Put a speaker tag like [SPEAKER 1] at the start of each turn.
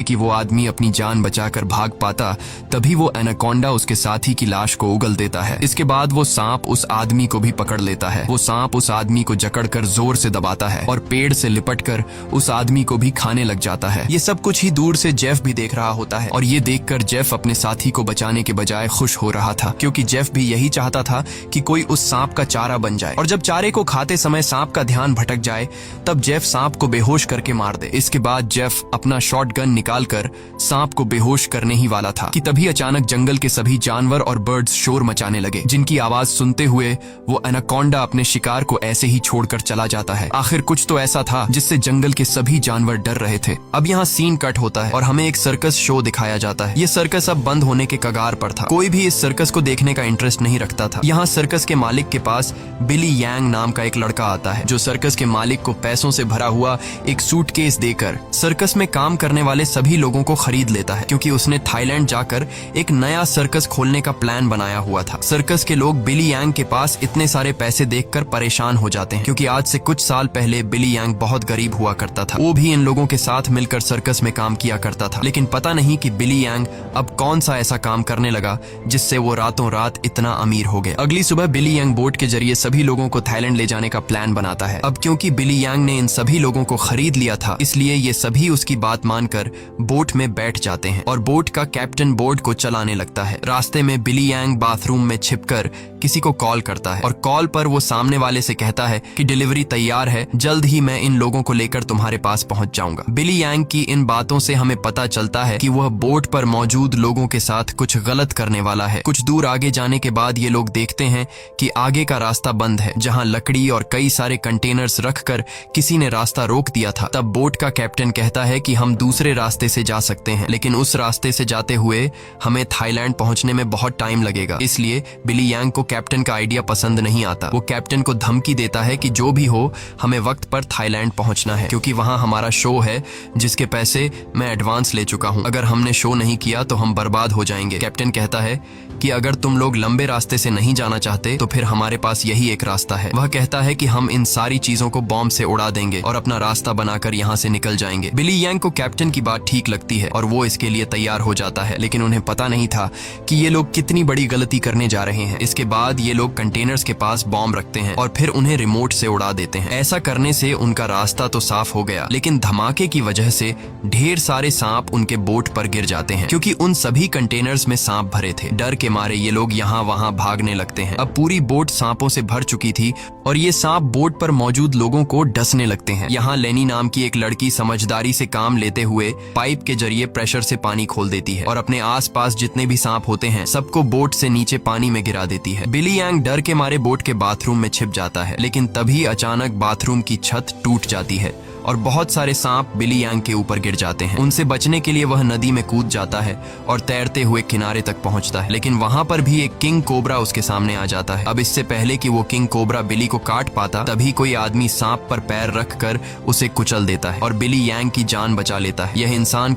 [SPEAKER 1] कि वो आदमी अपनी जान बचाकर भाग पाता, तभी वो एनाकोंडा उसके साथी की लाश को उगल देता है। इसके बाद वो सांप उस आदमी को भी पकड़ लेता है। वो सांप उस आदमी को जकड़कर जोर से दबाता है और पेड़ से लिपटकर उस आदमी को भी खाने लग जाता है। ये सब कुछ ही दूर से जेफ भी देख रहा होता है और ये देखकर जेफ अपने साथी को बचाने के बजाय खुश हो रहा था, क्योंकि जेफ भी यही चाहता था कि कोई उस सांप का चारा बन जाए। और जब चारे को खाते समय सांप का ध्यान भटक जाए, तब जेफ सांप को बेहोश करके मार दे। इसके बाद जेफ अपना शॉटगन निकालकर सांप को बेहोश करने ही वाला था कि तभी अचानक जंगल के सभी जानवर और बर्ड्स शोर मचाने लगे, जिनकी आवाज सुनते हुए वो एनाकोंडा अपने शिकार को ऐसे ही छोड़कर चला जाता है। आखिर कुछ तो ऐसा था जिससे जंगल के सभी जानवर डर रहे थे। अब यहाँ सीन कट होता है और हमें एक सर्कस शो दिखाया जाता है। ये सर्कस अब बंद होने के कगार पर था। कोई भी इस सर्कस को देखने का इंटरेस्ट नहीं रखता था। यहाँ सर्कस के मालिक के पास बिली यांग नाम का एक लड़का आता है, जो सर्कस के मालिक को पैसों से भरा हुआ एक सूटकेस देकर सर्कस में काम करने वाले सभी लोगों को खरीद लेता है, क्योंकि उसने थाईलैंड जाकर एक नया सर्कस खोलने का प्लान बनाया हुआ था। सर्कस के लोग बिली यांग के पास इतने सारे पैसे देखकर परेशान हो जाते हैं, क्योंकि आज से कुछ साल पहले बिली यांग बहुत गरीब हुआ करता था। वो भी इन लोगों के साथ मिलकर सर्कस में काम किया करता था, लेकिन पता नहीं कि बिली यांग अब कौन सा ऐसा काम करने लगा जिससे वो रातों रात इतना अमीर हो गया। अगली सुबह बिली यांग बोट के जरिए सभी लोगों को थाईलैंड ले जाने का प्लान बनाता है। अब क्योंकि बिली यांग ने इन सभी लोगों को खरीद लिया था, इसलिए ये सभी उसकी बात मानकर बोट में बैठ जाते हैं और बोट का कैप्टन बोट को चलाने लगता है। रास्ते में बिली यांग बाथरूम में छिपकर किसी को कॉल करता है और कॉल पर वो सामने वाले से कहता है कि डिलीवरी तैयार है, जल्द ही मैं इन लोगों को लेकर तुम्हारे पास पहुंच जाऊंगा। बिली यांग की इन बातों से हमें पता चलता है कि वह बोट पर मौजूद लोगों के साथ कुछ गलत करने वाला है। कुछ दूर आगे जाने के बाद ये लोग देखते हैं कि आगे का रास्ता बंद है, जहां लकड़ी और कई सारे कंटेनर्स रखकर किसी ने रास्ता रोक दिया था। तब बोट का कैप्टन कहता है कि हम दूसरे रास्ते से जा सकते हैं, लेकिन उस रास्ते से जाते हुए हमें थाईलैंड पहुंचने में बहुत टाइम लगेगा। इसलिए बिली यांग को कैप्टन का आइडिया पसंद नहीं आता। वो कैप्टन को धमकी देता है कि जो भी हो हमें वक्त पर थाईलैंड पहुंचना है, क्योंकि वहां हमारा शो है जिसके पैसे मैं एडवांस ले चुका हूं। अगर हमने शो नहीं किया तो हम बर्बाद हो जाएंगे। कैप्टन कहता है कि अगर तुम लोग लंबे रास्ते से नहीं जाना चाहते तो फिर हमारे पास यही एक रास्ता है। वह कहता है कि हम इन सारी चीजों को बॉम्ब से उड़ा देंगे और अपना रास्ता बनाकर यहाँ से निकल जाएंगे। बिली यांग को कैप्टन की बात ठीक लगती है और वो इसके लिए तैयार हो जाता है, लेकिन उन्हें पता नहीं था कि ये लोग कितनी बड़ी गलती करने जा रहे हैं। इसके बाद ये लोग कंटेनर्स के पास बॉम्ब रखते हैं और फिर उन्हें रिमोट से उड़ा देते हैं। ऐसा करने से उनका रास्ता तो साफ हो गया, लेकिन धमाके की वजह से ढेर सारे सांप उनके बोट पर गिर जाते हैं, क्योंकि उन सभी कंटेनर्स में सांप भरे थे। डर के मारे ये लोग यहाँ वहाँ भागने लगते हैं। अब पूरी बोट सांपों से भर चुकी थी और ये सांप बोट पर मौजूद लोगों को डसने लगते हैं। यहाँ लेनी नाम की एक लड़की समझदारी से काम लेते हुए पाइप के जरिए प्रेशर से पानी खोल देती है और अपने आसपास जितने भी सांप होते हैं सबको बोट से नीचे पानी में गिरा देती है। बिली यांग डर के मारे बोट के बाथरूम में छिप जाता है, लेकिन तभी अचानक बाथरूम की छत टूट जाती है और बहुत सारे सांप बिली यांग के ऊपर गिर जाते हैं। उनसे बचने के लिए वह नदी में कूद जाता है और तैरते हुए किनारे तक पहुंचता है, लेकिन वहां पर भी एक किंग कोबरा उसके सामने आ जाता है। अब इससे पहले कि वो किंग कोबरा बिली को काट पाता, तभी कोई आदमी सांप पर पैर रखकर उसे कुचल देता है और बिली यांग की जान बचा लेता है। यह इंसान